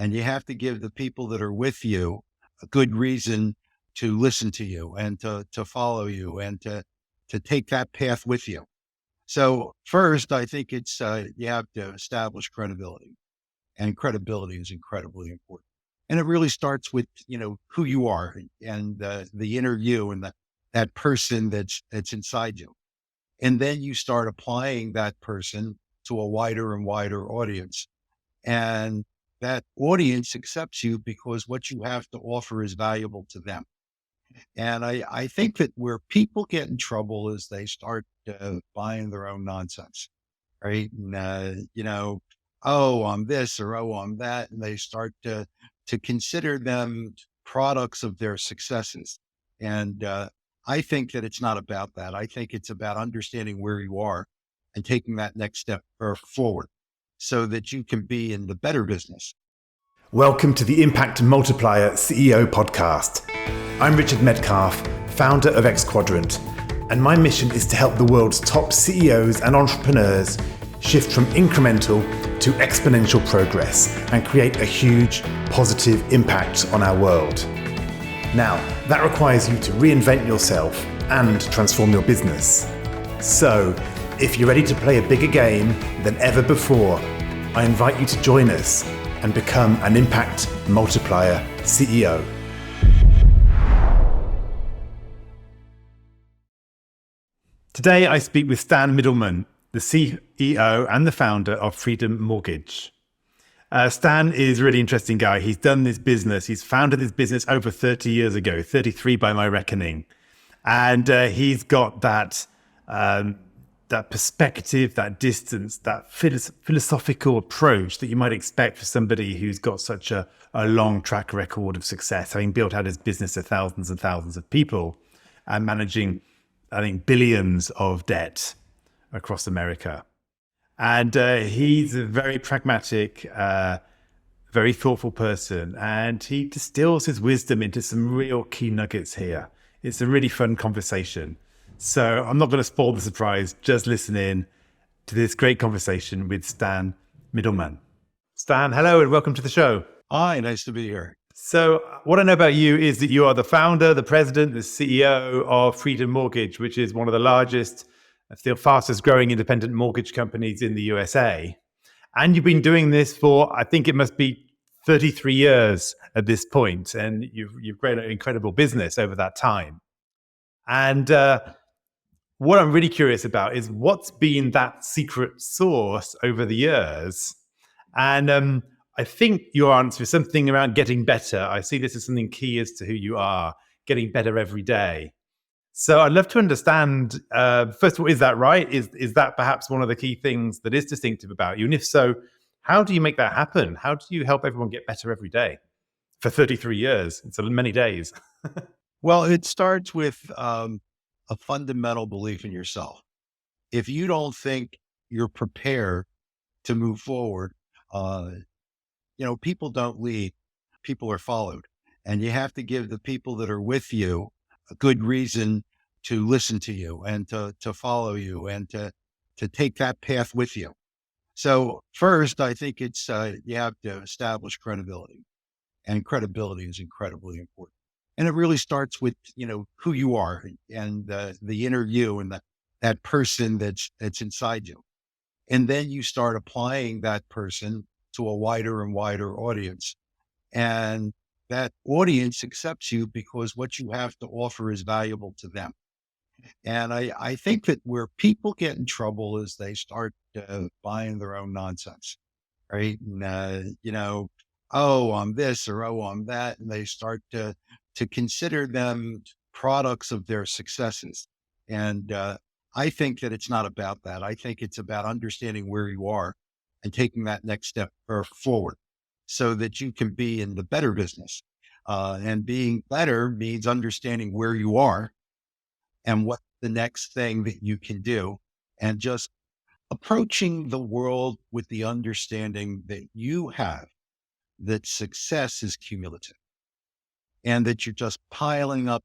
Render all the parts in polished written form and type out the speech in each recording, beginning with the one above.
and you have to give the people that are with you a good reason to listen to you and to follow you and to take that path with you. So first, I think it's you have to establish credibility, and credibility is incredibly important. And it really starts with who you are and the inner you and that person that's inside you, and then you start applying that person to a wider and wider audience, and that audience accepts you because what you have to offer is valuable to them. And I think that where people get in trouble is they start buying their own nonsense, right? And, oh, I'm this or oh, I'm that. And they start to consider them products of their successes. And I think that it's not about that. I think it's about understanding where you are and taking that next step forward so that you can be in the better business. Welcome to the Impact Multiplier CEO podcast. I'm Richard Metcalf, founder of X Quadrant, and my mission is to help the world's top CEOs and entrepreneurs shift from incremental to exponential progress and create a huge positive impact on our world. Now, that requires you to reinvent yourself and transform your business. So, if you're ready to play a bigger game than ever before, I invite you to join us and become an Impact Multiplier CEO. Today, I speak with Stan Middleman, the CEO and the founder of Freedom Mortgage. Stan is a really interesting guy. He's done this business. He's founded this business over 30 years ago, 33 by my reckoning. And he's got that perspective, that distance, that philosophical approach that you might expect for somebody who's got such a long track record of success, having built out his business to thousands and thousands of people and managing, I think, billions of debt across America. And he's a very pragmatic, very thoughtful person, and he distills his wisdom into some real key nuggets here. It's a really fun conversation. So I'm not going to spoil the surprise. Just listen in to this great conversation with Stan Middleman. Stan, hello and welcome to the show. Hi, nice to be here. So what I know about you is that you are the founder, the president, the CEO of Freedom Mortgage, which is one of the largest, still fastest growing independent mortgage companies in the USA. And you've been doing this for, I think it must be 33 years at this point. And you've grown an incredible business over that time. And what I'm really curious about is what's been that secret sauce over the years. And I think your answer is something around getting better. I see this as something key as to who you are, getting better every day. So I'd love to understand, first of all, is that right? Is that perhaps one of the key things that is distinctive about you? And if so, how do you make that happen? How do you help everyone get better every day for 33 years? It's many days. Well, it starts with a fundamental belief in yourself. If you don't think you're prepared to move forward, people don't lead, people are followed. And you have to give the people that are with you a good reason to listen to you and to follow you and to take that path with you. So first, I think it's you have to establish credibility, and credibility is incredibly important. And it really starts with who you are and the inner you and that person that's inside you, and then you start applying that person to a wider and wider audience, and that audience accepts you because what you have to offer is valuable to them. And I think that where people get in trouble is they start buying their own nonsense, right? And, oh, I'm this or oh, I'm that. And they start to consider them products of their successes. And I think that it's not about that. I think it's about understanding where you are and taking that next step forward so that you can be in the better business. And being better means understanding where you are and what the next thing that you can do, and just approaching the world with the understanding that you have that success is cumulative and that you're just piling up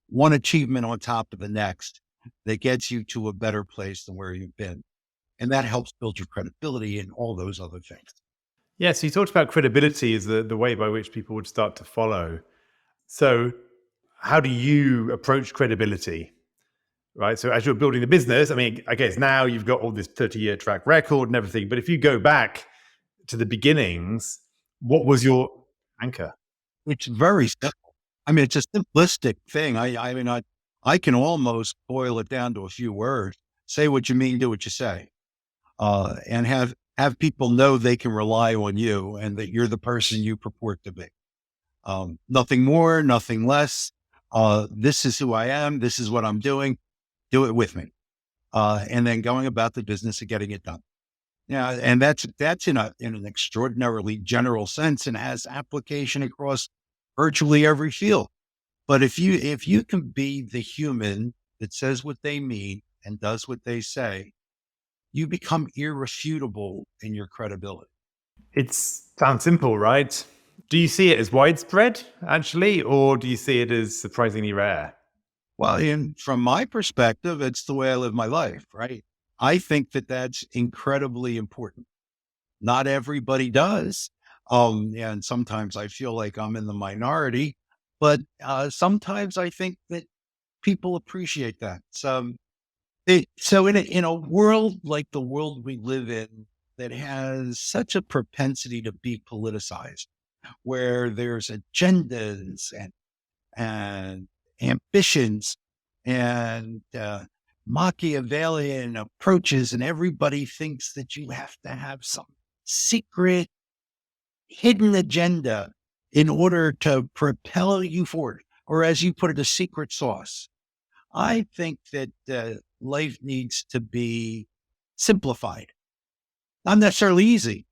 one achievement on top of the next that gets you to a better place than where you've been. And that helps build your credibility and all those other things. Yeah, so you talked about credibility as the way by which people would start to follow. So, how do you approach credibility? Right. So, as you're building the business, I mean, I guess now you've got all this 30-year track record and everything. But if you go back to the beginnings, what was your anchor? It's very simple. I mean, it's a simplistic thing. I can almost boil it down to a few words. Say what you mean, do what you say, and have people know they can rely on you and that you're the person you purport to be. Nothing more, nothing less. This is who I am. This is what I'm doing. Do it with me. And then going about the business of getting it done. Yeah, and that's in an extraordinarily general sense and has application across virtually every field. But if you can be the human that says what they mean and does what they say, you become irrefutable in your credibility. It sounds simple, right? Do you see it as widespread, actually, or do you see it as surprisingly rare? Well, from my perspective, it's the way I live my life, right? I think that that's incredibly important. Not everybody does. And sometimes I feel like I'm in the minority, but sometimes I think that people appreciate that. So in a world like the world we live in that has such a propensity to be politicized, where there's agendas and ambitions and Machiavellian approaches, and everybody thinks that you have to have some secret hidden agenda in order to propel you forward, or as you put it, a secret sauce. I think that life needs to be simplified, not necessarily easy,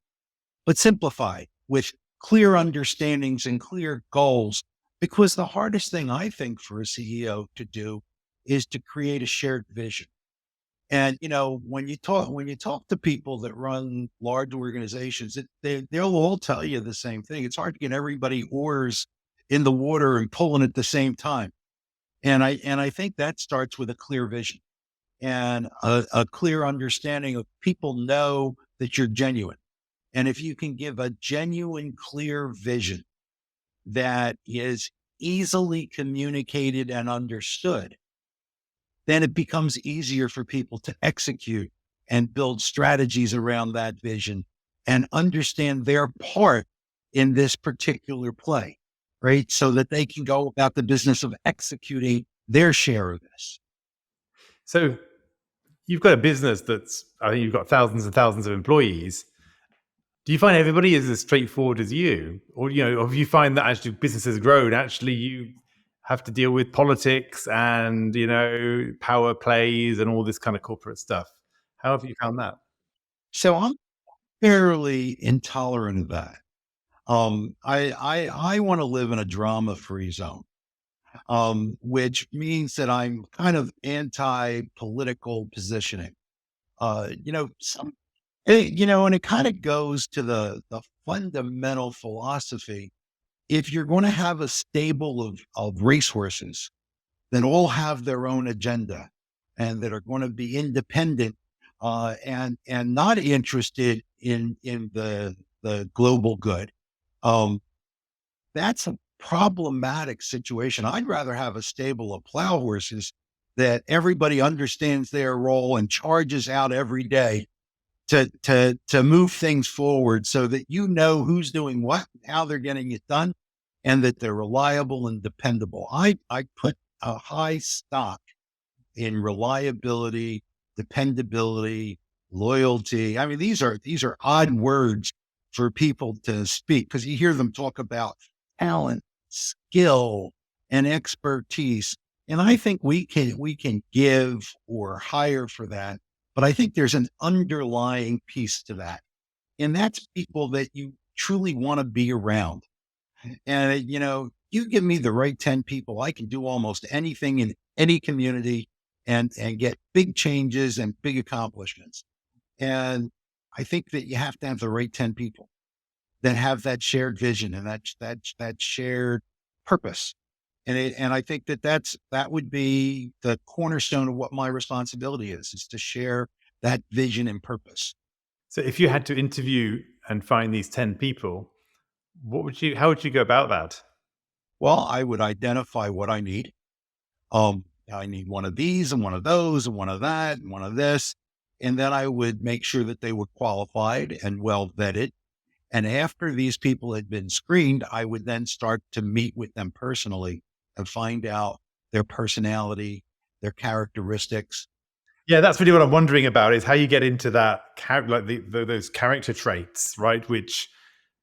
but simplified with clear understandings and clear goals. Because the hardest thing I think for a CEO to do is to create a shared vision. And when you talk to people that run large organizations, they'll all tell you the same thing. It's hard to get everybody oars in the water and pulling at the same time. And I think that starts with a clear vision and a clear understanding of people know that you're genuine. And if you can give a genuine, clear vision that is easily communicated and understood, then it becomes easier for people to execute and build strategies around that vision and understand their part in this particular play, right? So that they can go about the business of executing their share of this. So, you've got a business that's, I think you've got thousands and thousands of employees. Do you find everybody is as straightforward as you? Or, or do you find that actually businesses grow and actually you have to deal with politics and, power plays and all this kind of corporate stuff? How have you found that? So I'm fairly intolerant of that. I want to live in a drama-free zone, which means that I'm kind of anti-political positioning. Some and it kind of goes to the fundamental philosophy. If you're going to have a stable of racehorses that all have their own agenda and that are going to be independent and not interested in the global good, um, that's a problematic situation. I'd rather have a stable of plow horses that everybody understands their role and charges out every day to move things forward so that you know who's doing what, how they're getting it done, and that they're reliable and dependable. I put a high stock in reliability, dependability, loyalty. I mean, these are odd words for people to speak because you hear them talk about talent, skill, and expertise. And I think we can give or hire for that. But I think there's an underlying piece to that. And that's people that you truly want to be around. And you give me the right 10 people, I can do almost anything in any community and get big changes and big accomplishments. And I think that you have to have the right 10 people that have that shared vision and that shared purpose. And I think that would be the cornerstone of what my responsibility is to share that vision and purpose. So if you had to interview and find these 10 people, how would you go about that? Well, I would identify what I need. I need one of these and one of those and one of that and one of this. And then I would make sure that they were qualified and well vetted. And after these people had been screened, I would then start to meet with them personally and find out their personality, their characteristics. Yeah, that's really what I'm wondering about is how you get into that, like those character traits, right? Which,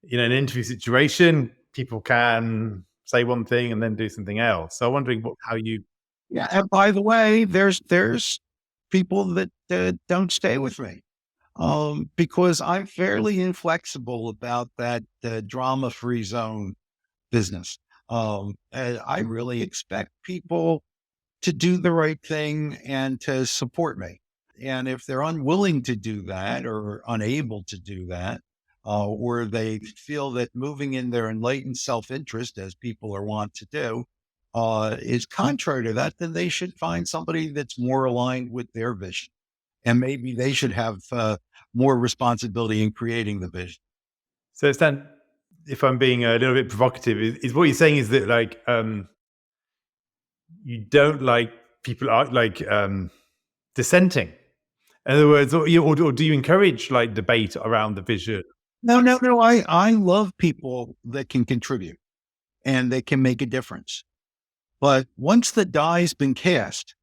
in an interview situation, people can say one thing and then do something else. So I'm wondering how you. Yeah. And by the way, there's people that don't stay with me because I'm fairly inflexible about that drama-free zone business. And I really expect people to do the right thing and to support me. And if they're unwilling to do that or unable to do that, or they feel that moving in their enlightened self-interest, as people are wont to do, is contrary to that, then they should find somebody that's more aligned with their vision. And maybe they should have more responsibility in creating the vision. So Stan, if I'm being a little bit provocative, is what you're saying is that like you don't like people are like dissenting. In other words, or do you encourage like debate around the vision? No, no, no. I love people that can contribute and they can make a difference. But once the die's been cast,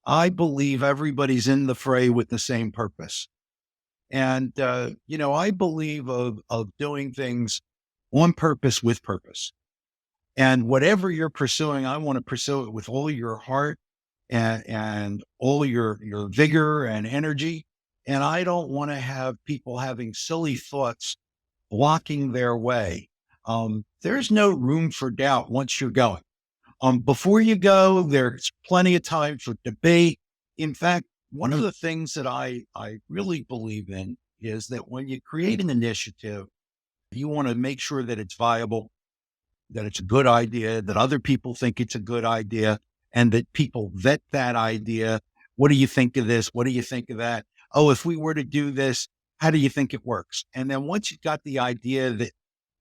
I believe everybody's in the fray with the same purpose. And, I believe of doing things on purpose with purpose. And whatever you're pursuing, I want to pursue it with all your heart and all your vigor and energy. And I don't want to have people having silly thoughts blocking their way. There's no room for doubt once you're going. Before you go, there's plenty of time for debate. In fact, one of the things that I really believe in is that when you create an initiative, you want to make sure that it's viable, that it's a good idea, that other people think it's a good idea, and that people vet that idea. What do you think of this? What do you think of that? Oh, if we were to do this, how do you think it works? And then once you've got the idea that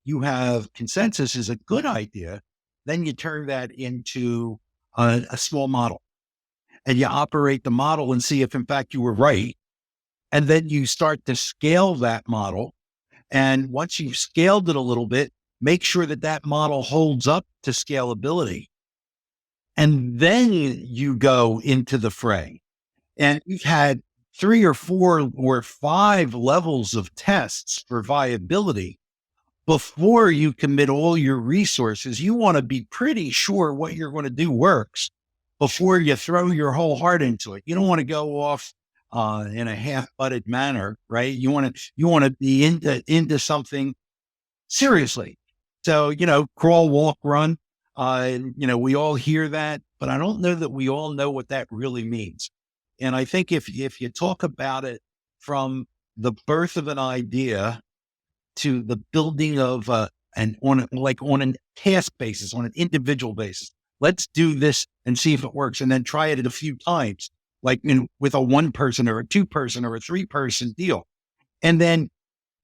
you have consensus is a good idea, then you turn that into a small model and you operate the model and see if in fact you were right. And then you start to scale that model. And once you've scaled it a little bit, make sure that that model holds up to scalability. And then you go into the fray. And you've had 3 or 4 or 5 levels of tests for viability before you commit all your resources. You want to be pretty sure what you're going to do works before you throw your whole heart into it. You don't want to go off in a half-butted manner, right? You want to be into something seriously. So, crawl, walk, run. We all hear that, but I don't know that we all know what that really means. And I think if you talk about it from the birth of an idea to the building of on a task basis, on an individual basis, let's do this and see if it works, and then try it a few times, like with a 1-person or a 2-person or a 3-person deal, and then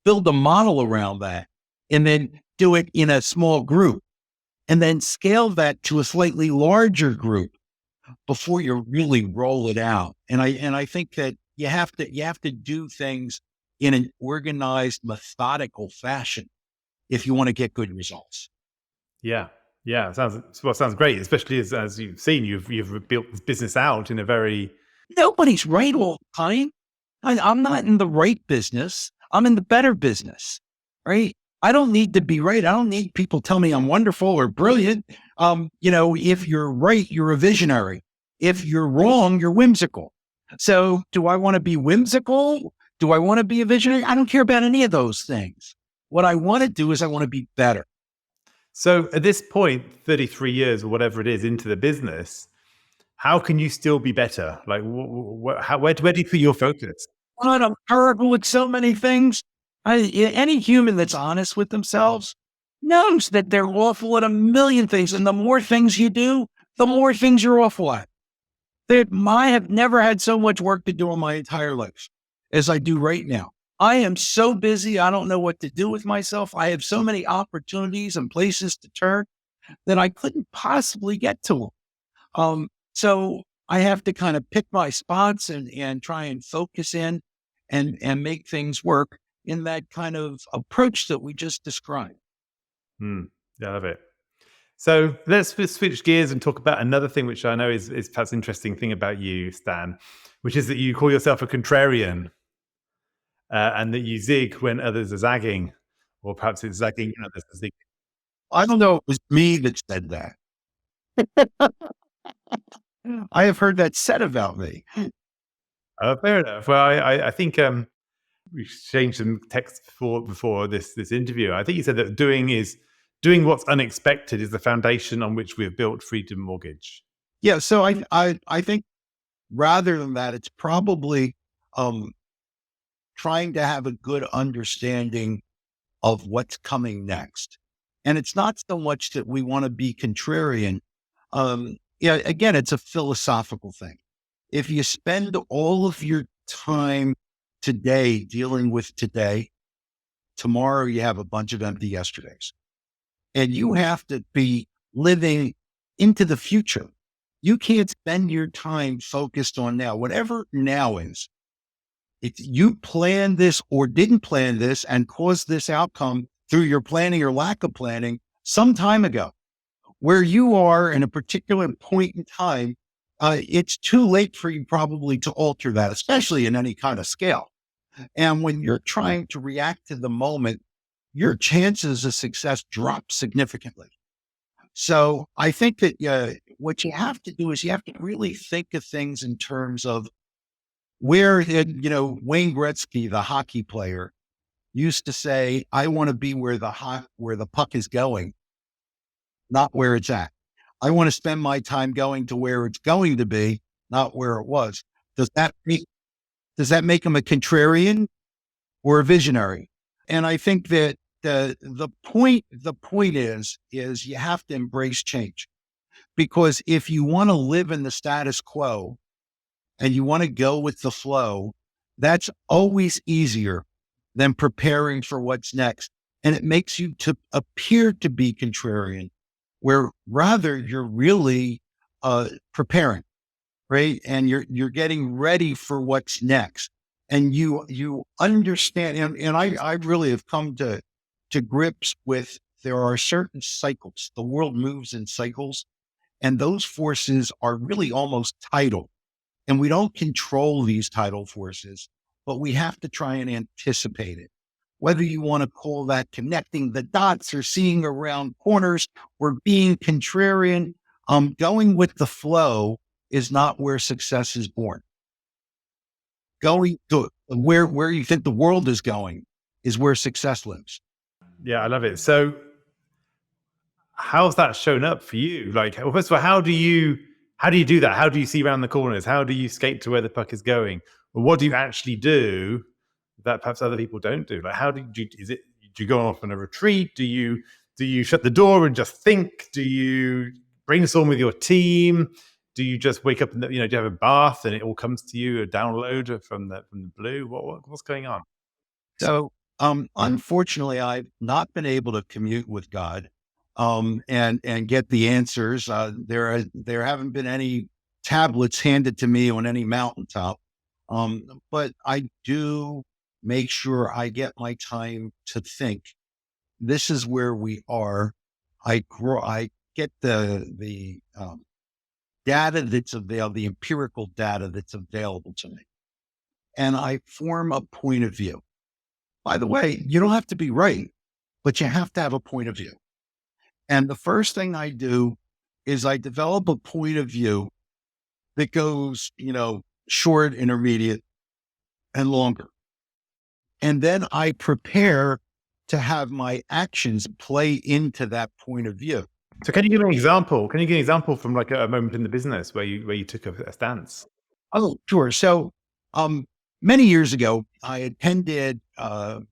build a model around that, and then do it in a small group, and then scale that to a slightly larger group before you really roll it out. And I think that you have to do things in an organized, methodical fashion if you want to get good results. Yeah, yeah, sounds great. Especially as you've seen, you've built this business out in a very. Nobody's right all the time. I'm not in the right business. I'm in the better business, right? I don't need to be right. I don't need people tell me I'm wonderful or brilliant. If you're right, you're a visionary. If you're wrong, you're whimsical. So do I want to be whimsical? Do I want to be a visionary? I don't care about any of those things. What I want to do is I want to be better. So at this point, 33 years or whatever it is into the business, how can you still be better? Like, where do you put your focus? God, I'm terrible at so many things. Any human that's honest with themselves knows that they're awful at a million things. And the more things you do, the more things you're awful at. I have never had so much work to do in my entire life as I do right now. I am so busy. I don't know what to do with myself. I have so many opportunities and places to turn that I couldn't possibly get to them. So I have to kind of pick my spots and try and focus in and make things work in that kind of approach that we just described. Hmm. Yeah, I love it. So let's switch gears and talk about another thing, which I know is perhaps an interesting thing about you, Stan, which is that you call yourself a contrarian, and that you zig when others are zagging, or perhaps it's zagging when others are zigging. I don't know. It was me that said that. I have heard that said about me. Fair enough. Well, I think we exchanged some text before this interview. I think you said that doing what's unexpected is the foundation on which we have built Freedom Mortgage. Yeah. So I think rather than that, it's probably um, trying to have a good understanding of what's coming next. And it's not so much that we want to be contrarian. Yeah, again, it's a philosophical thing. If you spend all of your time today dealing with today, tomorrow you have a bunch of empty yesterdays. And you have to be living into the future. You can't spend your time focused on now, whatever now is. If you planned this or didn't plan this and caused this outcome through your planning or lack of planning some time ago, where you are in a particular point in time, it's too late for you probably to alter that, especially in any kind of scale. And when you're trying to react to the moment, your chances of success drop significantly. So I think that what you have to do is you have to really think of things in terms of where, Wayne Gretzky, the hockey player, used to say, I want to be where where the puck is going, not where it's at. I want to spend my time going to where it's going to be, not where it was. Does that make, does that make him a contrarian or a visionary? And I think that the point is you have to embrace change, because if you want to live in the status quo and you want to go with the flow, that's always easier than preparing for what's next. And it makes you to appear to be contrarian, where rather you're really preparing, right? And you're getting ready for what's next. And you understand, and I really have come to grips with there are certain cycles. The world moves in cycles, and those forces are really almost tidal. And we don't control these tidal forces, but we have to try and anticipate it. Whether you want to call that connecting the dots or seeing around corners or being contrarian, going with the flow is not where success is born. Going to where you think the world is going is where success lives. Yeah, I love it. So how's that shown up for you? Like, well, first of all, how do you do that? How do you see around the corners? How do you skate to where the puck is going? Or what do you actually do that perhaps other people don't do? Like, how do you, do you go off on a retreat? Do you shut the door and just think? Do you brainstorm with your team? Do you just wake up and do you have a bath and it all comes to you, a download from the blue? What's going on? So, unfortunately, I've not been able to commute with God, and get the answers. There haven't been any tablets handed to me on any mountaintop, but I do make sure I get my time to think. This is where we are. I get the data that's available, the empirical data that's available to me, and I form a point of view. By the way, you don't have to be right, but you have to have a point of view. And the first thing I do is I develop a point of view that goes, short, intermediate, and longer. And then I prepare to have my actions play into that point of view. So can you give an example? Can you give an example from like a moment in the business where you took a stance? Oh, sure. So, many years ago, I attended a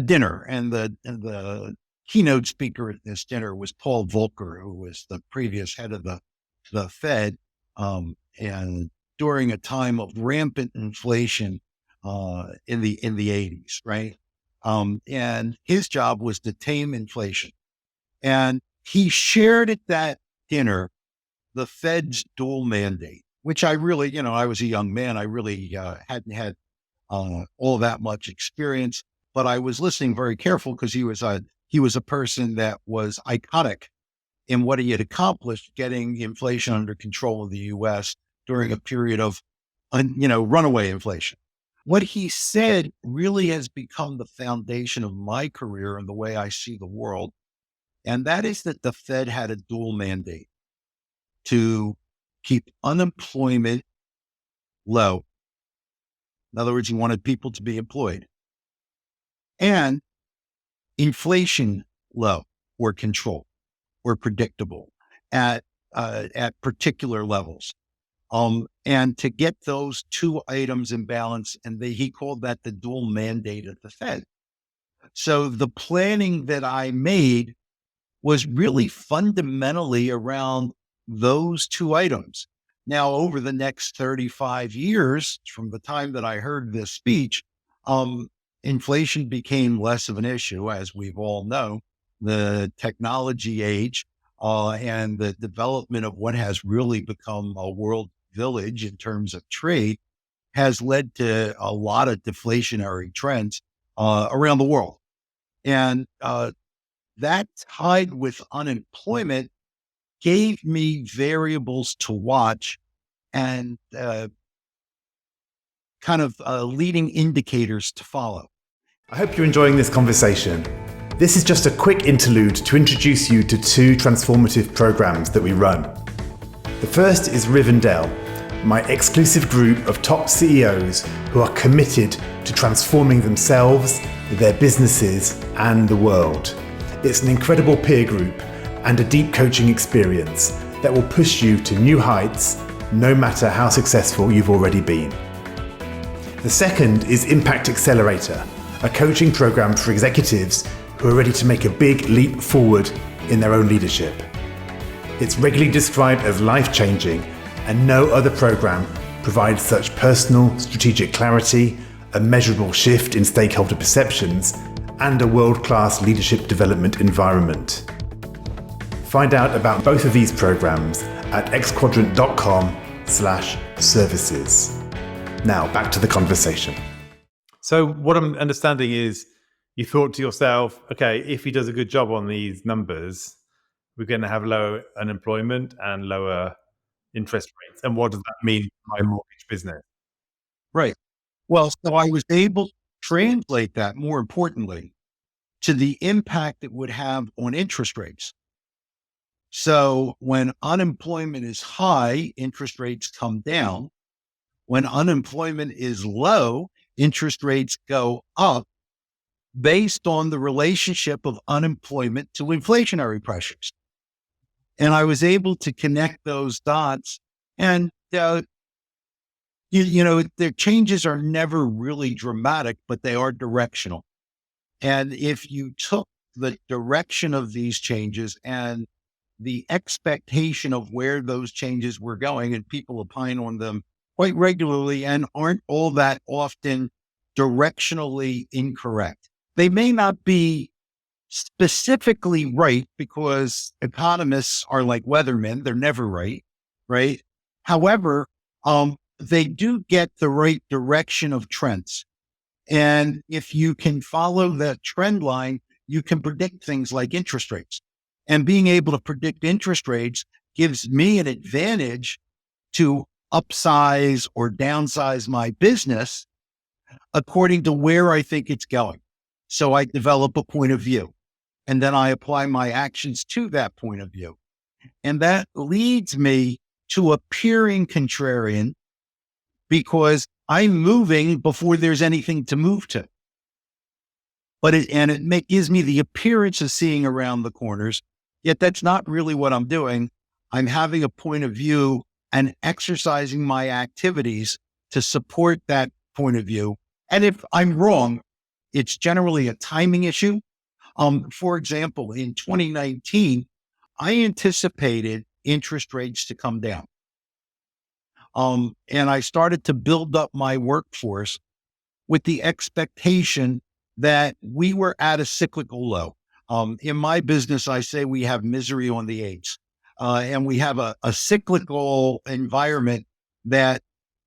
dinner, and the keynote speaker at this dinner was Paul Volcker, who was the previous head of the Fed. And during a time of rampant inflation, in the 80s, right? And his job was to tame inflation. And he shared at that dinner the Fed's dual mandate, which I really, I was a young man. I really hadn't had all that much experience, but I was listening very careful because he was a person that was iconic in what he had accomplished, getting inflation under control in the U.S. during a period of, runaway inflation. What he said really has become the foundation of my career and the way I see the world. And that is that the Fed had a dual mandate to keep unemployment low. In other words, he wanted people to be employed and inflation low or controlled or predictable at particular levels. And to get those two items in balance, and he called that the dual mandate of the Fed. So the planning that I made was really fundamentally around those two items. Now, over the next 35 years, from the time that I heard this speech, inflation became less of an issue, as we've all know. The technology age and the development of what has really become a world village in terms of trade has led to a lot of deflationary trends around the world. And that tied with unemployment gave me variables to watch and kind of leading indicators to follow. I hope you're enjoying this conversation. This is just a quick interlude to introduce you to two transformative programs that we run. The first is Rivendell, my exclusive group of top CEOs who are committed to transforming themselves, their businesses, and the world. It's an incredible peer group and a deep coaching experience that will push you to new heights, no matter how successful you've already been. The second is Impact Accelerator, a coaching program for executives who are ready to make a big leap forward in their own leadership. It's regularly described as life-changing, and no other program provides such personal, strategic clarity, a measurable shift in stakeholder perceptions, and a world-class leadership development environment. Find out about both of these programs at xquadrant.com/services. Now, back to the conversation. So what I'm understanding is you thought to yourself, okay, if he does a good job on these numbers, we're going to have lower unemployment and lower interest rates. And what does that mean for my mortgage business? Right. Well, so I was able to translate that, more importantly, to the impact it would have on interest rates. So when unemployment is high, interest rates come down. When unemployment is low, interest rates go up based on the relationship of unemployment to inflationary pressures. And I was able to connect those dots. And, their changes are never really dramatic, but they are directional. And if you took the direction of these changes and the expectation of where those changes were going, and people opine on them quite regularly and aren't all that often directionally incorrect. They may not be specifically right because economists are like weathermen. They're never right, right? However, they do get the right direction of trends. And if you can follow that trend line, you can predict things like interest rates. And being able to predict interest rates gives me an advantage to upsize or downsize my business according to where I think it's going. So I develop a point of view and then I apply my actions to that point of view. And that leads me to appearing contrarian because I'm moving before there's anything to move to. But it gives me the appearance of seeing around the corners, yet that's not really what I'm doing. I'm having a point of view and exercising my activities to support that point of view. And if I'm wrong, it's generally a timing issue. For example, in 2019, I anticipated interest rates to come down. And I started to build up my workforce with the expectation that we were at a cyclical low. In my business, I say we have misery on the eights, and we have a cyclical environment that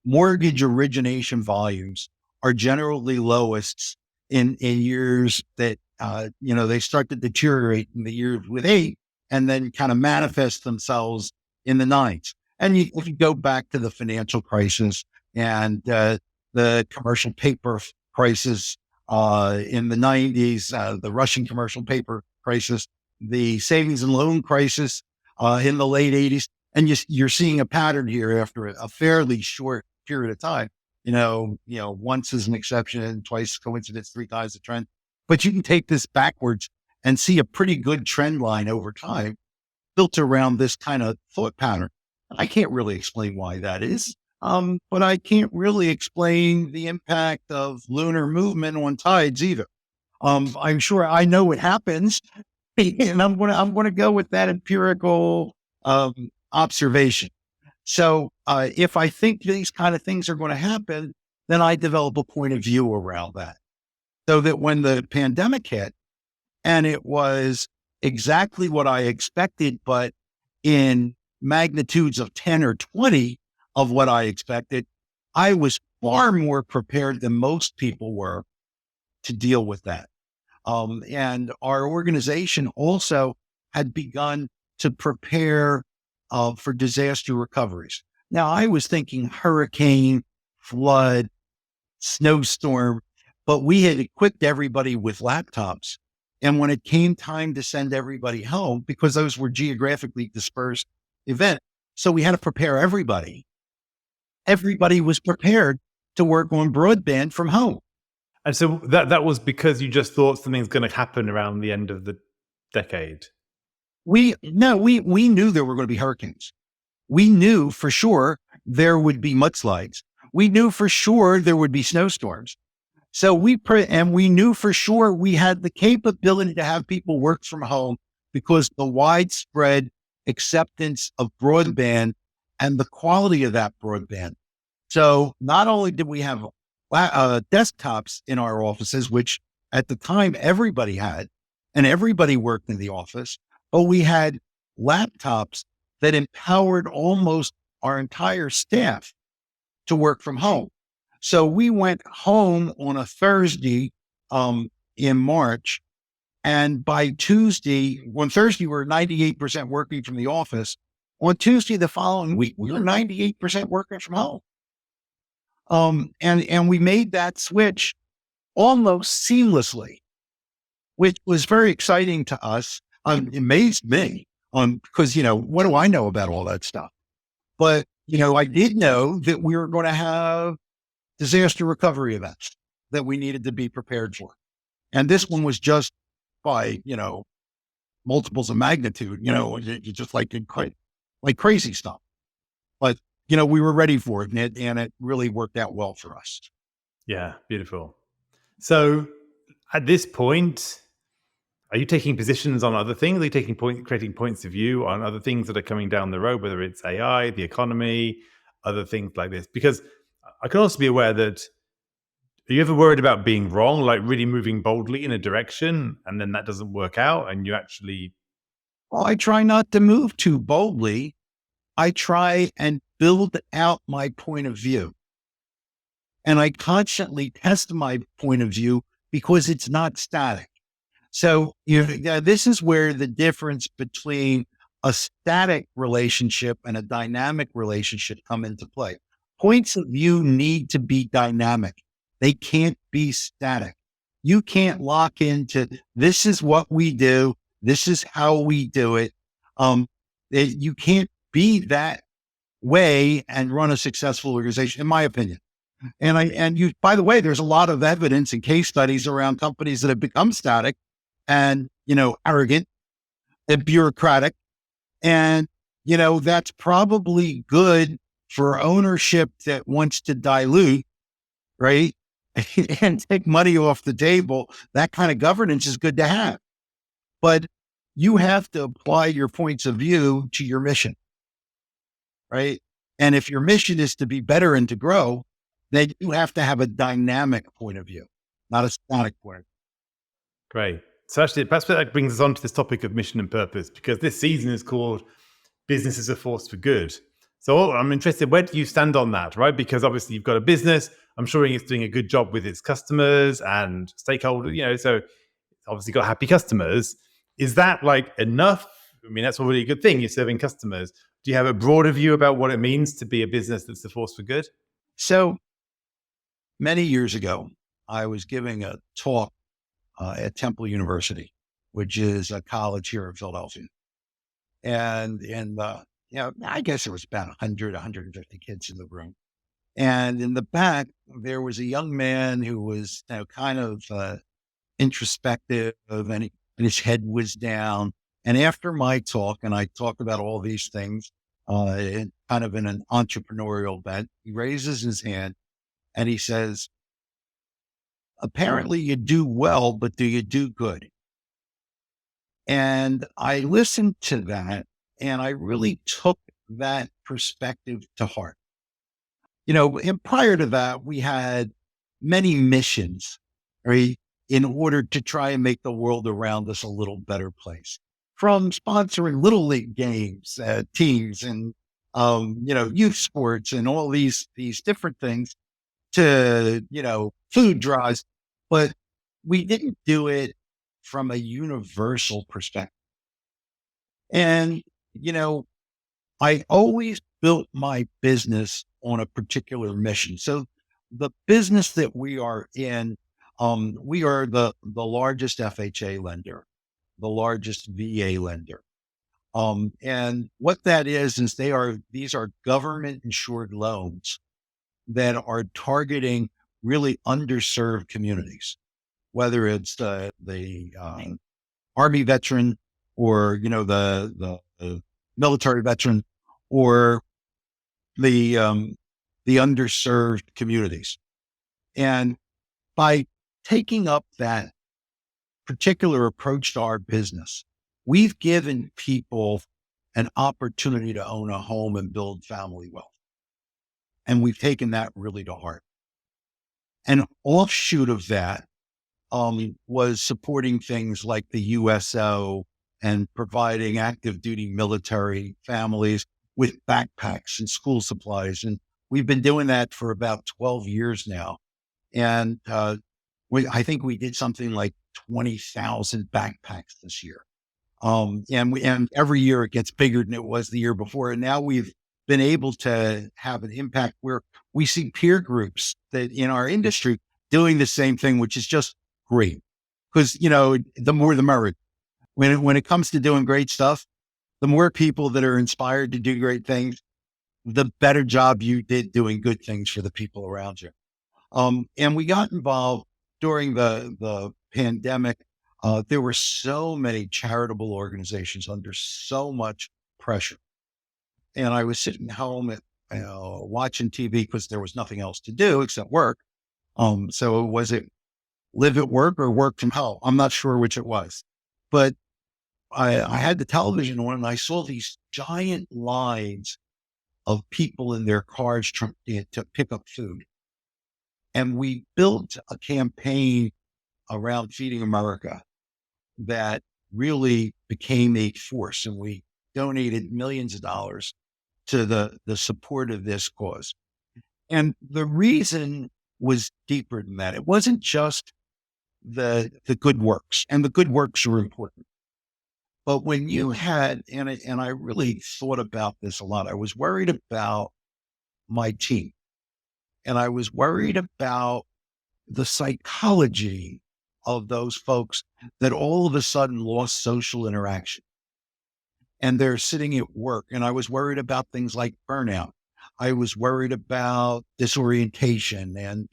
mortgage origination volumes are generally lowest in years that, they start to deteriorate in the years with eight and then kind of manifest themselves in the nines. And if you go back to the financial crisis and the commercial paper crisis in the 90s, the Russian commercial paper crisis, the savings and loan crisis in the late 80s. And you're seeing a pattern here after a fairly short period of time. Once is an exception, and twice coincidence, three times the trend. But you can take this backwards and see a pretty good trend line over time built around this kind of thought pattern. I can't really explain why that is. But I can't really explain the impact of lunar movement on tides either. I'm sure I know it happens, and I'm gonna go with that empirical observation. So if I think these kind of things are going to happen, then I develop a point of view around that. So that when the pandemic hit, and it was exactly what I expected, but in magnitudes of 10 or 20 of what I expected, I was far more prepared than most people were to deal with that. And our organization also had begun to prepare for disaster recoveries. Now, I was thinking hurricane, flood, snowstorm, but we had equipped everybody with laptops. And when it came time to send everybody home, because those were geographically dispersed events, so we had to prepare everybody. Everybody was prepared to work on broadband from home. And so that was because you just thought something's going to happen around the end of the decade. We knew there were going to be hurricanes. We knew for sure there would be mudslides. We knew for sure there would be snowstorms. So we knew for sure we had the capability to have people work from home because the widespread acceptance of broadband and the quality of that broadband. So not only did we have desktops in our offices, which at the time everybody had, and everybody worked in the office, but we had laptops that empowered almost our entire staff to work from home. So we went home on a Thursday in March. And by Tuesday, on Thursday, we were 98% working from the office. On Tuesday, the following week, we were 98% working from home. And we made that switch almost seamlessly, which was very exciting to us. It amazed me because, what do I know about all that stuff? But, I did know that we were going to have disaster recovery events that we needed to be prepared for. And this one was just by, multiples of magnitude, just like crazy stuff. But, we were ready for it, and it really worked out well for us. Yeah, beautiful. So at this point, are you taking positions on other things? Are you creating points of view on other things that are coming down the road, whether it's AI, the economy, other things like this? Because I can also be aware that, are you ever worried about being wrong, like really moving boldly in a direction and then that doesn't work out and you actually... Well, I try not to move too boldly. I try and build out my point of view. And I constantly test my point of view because it's not static. So this is where the difference between a static relationship and a dynamic relationship come into play. Points of view need to be dynamic. They can't be static. You can't lock into, this is what we do. This is how we do it. You can't be that way and run a successful organization, in my opinion. And by the way, there's a lot of evidence and case studies around companies that have become static and, arrogant and bureaucratic. And, that's probably good for ownership that wants to dilute, right? And take money off the table. That kind of governance is good to have. But you have to apply your points of view to your mission, right? And if your mission is to be better and to grow, then you have to have a dynamic point of view, not a static point of view. Great. So actually, perhaps that brings us on to this topic of mission and purpose, because this season is called Business is a Force for Good. So I'm interested, where do you stand on that, right? Because obviously you've got a business. I'm sure it's doing a good job with its customers and stakeholders, so it's obviously got happy customers. Is that like enough? I mean, that's already a good thing. You're serving customers. Do you have a broader view about what it means to be a business that's a force for good? So many years ago, I was giving a talk at Temple University, which is a college here in Philadelphia. And I guess there was about 100, 150 kids in the room. And in the back, there was a young man who was kind of introspective, and his head was down. And after my talk, and I talked about all these things, kind of in an entrepreneurial bent, he raises his hand and he says, "Apparently you do well, but do you do good?" And I listened to that and I really took that perspective to heart. And prior to that, we had many missions, right, in order to try and make the world around us a little better place. From sponsoring little league games, teams, and youth sports, and all these different things, to food drives, but we didn't do it from a universal perspective. And I always built my business on a particular mission. So the business that we are in, we are the largest FHA lender, the largest VA lender. And what that is these are government insured loans that are targeting really underserved communities, whether it's the Army veteran, or the military veteran, or the underserved communities. And by taking up that particular approach to our business, we've given people an opportunity to own a home and build family wealth. And we've taken that really to heart. An offshoot of that was supporting things like the USO and providing active duty military families with backpacks and school supplies. And we've been doing that for about 12 years now. And I think we did something like 20,000 backpacks this year. And every year it gets bigger than it was the year before. And now we've been able to have an impact where we see peer groups that in our industry doing the same thing, which is just great. Because, the more the merrier. When it comes to doing great stuff, the more people that are inspired to do great things, the better job you did doing good things for the people around you. And we got involved during the pandemic. There were so many charitable organizations under so much pressure. And I was sitting home watching TV because there was nothing else to do except work. So was it live at work or work from home? I'm not sure which it was, but I had the television on and I saw these giant lines of people in their cars trying to pick up food. And we built a campaign around Feeding America that really became a force. And we donated millions of dollars to the support of this cause. And the reason was deeper than that. It wasn't just the good works, and the good works were important. But when you had, and I really thought about this a lot, I was worried about my team, and I was worried about the psychology of those folks that all of a sudden lost social interaction and they're sitting at work. And I was worried about things like burnout. I was worried about disorientation and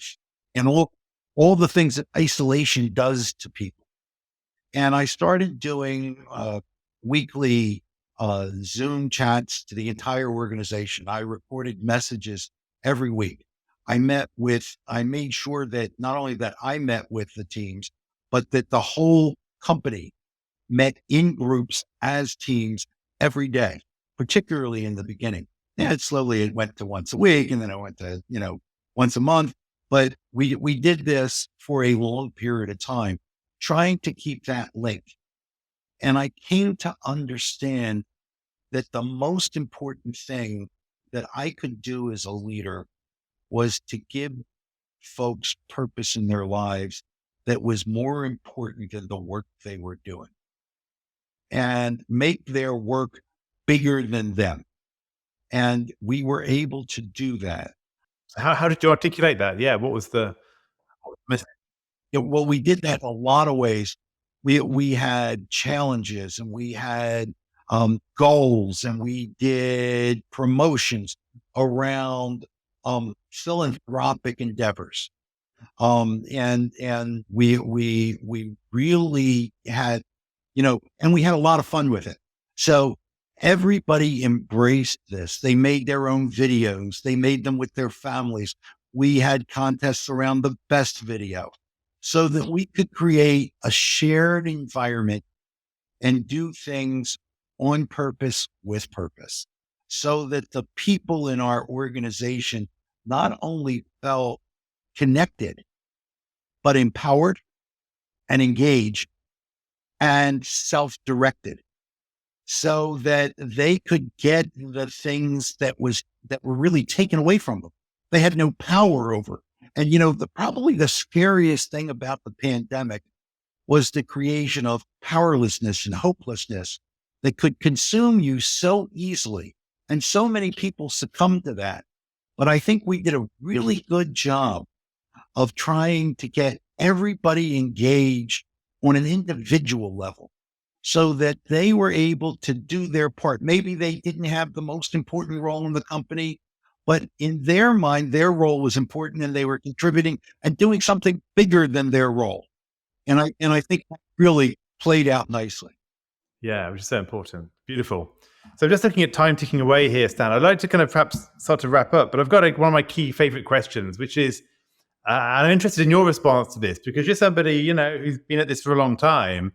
all the things that isolation does to people. And I started doing weekly Zoom chats to the entire organization. I recorded messages every week. I made sure that not only that I met with the teams, but that the whole company met in groups as teams every day, particularly in the beginning. And slowly it went to once a week, and then it went to, once a month, but we did this for a long period of time, trying to keep that link. And I came to understand that the most important thing that I could do as a leader was to give folks purpose in their lives that was more important than the work they were doing, and make their work bigger than them. And we were able to do that. How did you articulate that? Yeah, what was the Well, we did that in a lot of ways. We had challenges, and we had goals, and we did promotions around philanthropic endeavors. And we really had, and we had a lot of fun with it. So everybody embraced this. They made their own videos. They made them with their families. We had contests around the best video so that we could create a shared environment and do things on purpose with purpose, so that the people in our organization not only felt connected, but empowered and engaged and self-directed, so that they could get the things that were really taken away from them. They had no power over. And probably the scariest thing about the pandemic was the creation of powerlessness and hopelessness that could consume you so easily. And so many people succumbed to that. But I think we did a really good job of trying to get everybody engaged on an individual level, so that they were able to do their part. Maybe they didn't have the most important role in the company, but in their mind, their role was important, and they were contributing and doing something bigger than their role. And I think that really played out nicely. Yeah, which is so important. Beautiful. So just looking at time ticking away here, Stan, I'd like to kind of perhaps start to wrap up, but I've got one of my key favorite questions, which is, and I'm interested in your response to this, because you're somebody, who's been at this for a long time.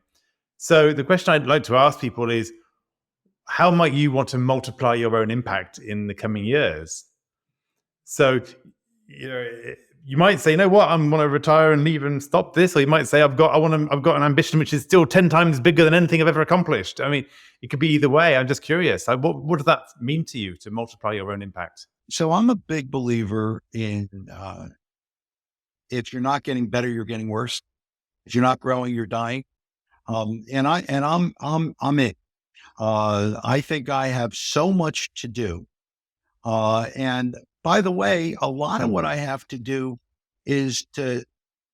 So the question I'd like to ask people is, how might you want to multiply your own impact in the coming years? So, you might say, you know what, I'm going to retire and leave and stop this. Or you might say, I've got an ambition which is still 10 times bigger than anything I've ever accomplished. I mean, it could be either way. I'm just curious. What does that mean to you, to multiply your own impact? So I'm a big believer in, if you're not getting better, you're getting worse. If you're not growing, you're dying. I'm it. I think I have so much to do. And by the way, a lot of what I have to do is to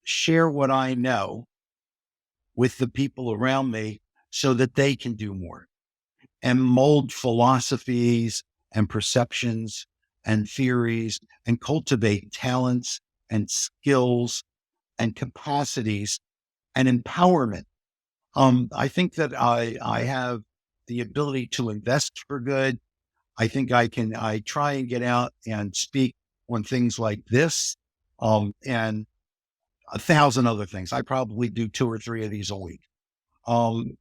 share what I know with the people around me, so that they can do more, and mold philosophies and perceptions and theories, and cultivate talents and skills and capacities and empowerment. I think that I have the ability to invest for good. I think I try and get out and speak on things like this, and 1,000 other things. I probably do 2 or 3 of these a week. I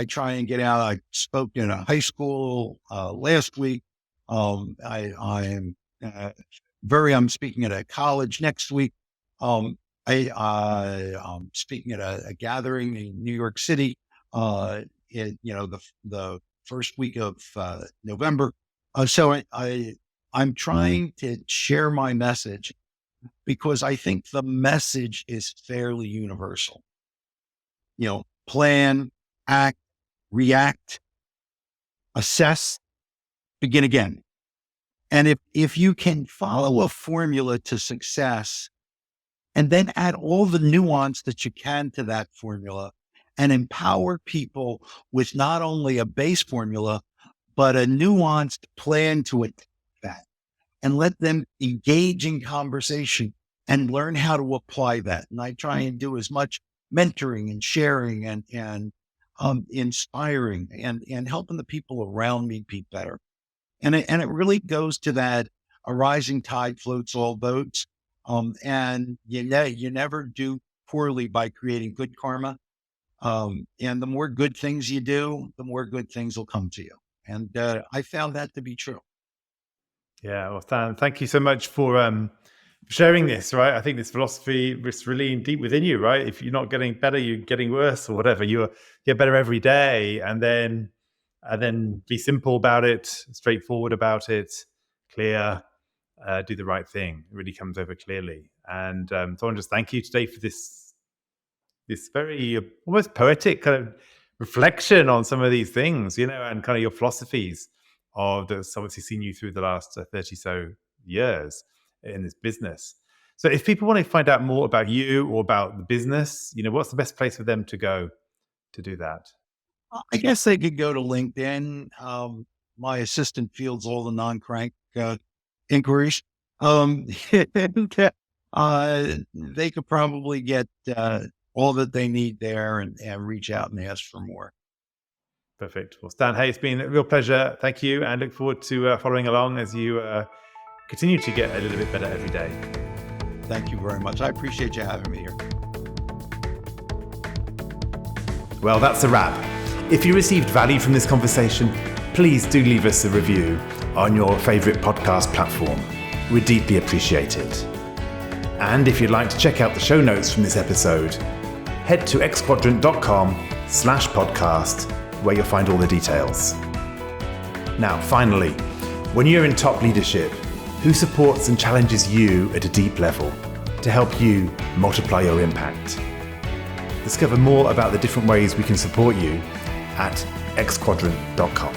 try and get out. I spoke in a high school last week. I'm speaking at a college next week. I'm speaking at a gathering in New York City, the first week of November. I'm trying to share my message, because I think the message is fairly universal. Plan, act, react, assess, begin again. And if you can follow a formula to success, and then add all the nuance that you can to that formula, and empower people with not only a base formula, but a nuanced plan to attack that, and let them engage in conversation and learn how to apply that. And I try and do as much mentoring and sharing and inspiring and helping the people around me be better. And it really goes to that, a rising tide floats all boats. And you never do poorly by creating good karma. And the more good things you do, the more good things will come to you. And I found that to be true. Yeah, well, Stan, thank you so much for sharing this, right? I think this philosophy is really deep within you, right? If you're not getting better, you're getting worse or whatever. You get better every day, and then be simple about it, straightforward about it, clear, do the right thing. It really comes over clearly. And so I want to just thank you today for this very almost poetic kind of reflection on some of these things, and kind of your philosophies of that's obviously seen you through the last 30 so years in this business. So if people want to find out more about you or about the business, what's the best place for them to go to do that? I guess they could go to LinkedIn. My assistant fields all the non-crank inquiries. They could probably get all that they need there and reach out and ask for more. Perfect. Well, Stan, hey, it's been a real pleasure. Thank you, and look forward to following along as you continue to get a little bit better every day. Thank you very much. I appreciate you having me here. Well, that's a wrap. If you received value from this conversation, please do leave us a review on your favorite podcast platform. We'd deeply appreciate it. And if you'd like to check out the show notes from this episode, head to xquadrant.com/podcast, where you'll find all the details. Now, finally, when you're in top leadership, who supports and challenges you at a deep level to help you multiply your impact? Discover more about the different ways we can support you at xquadrant.com.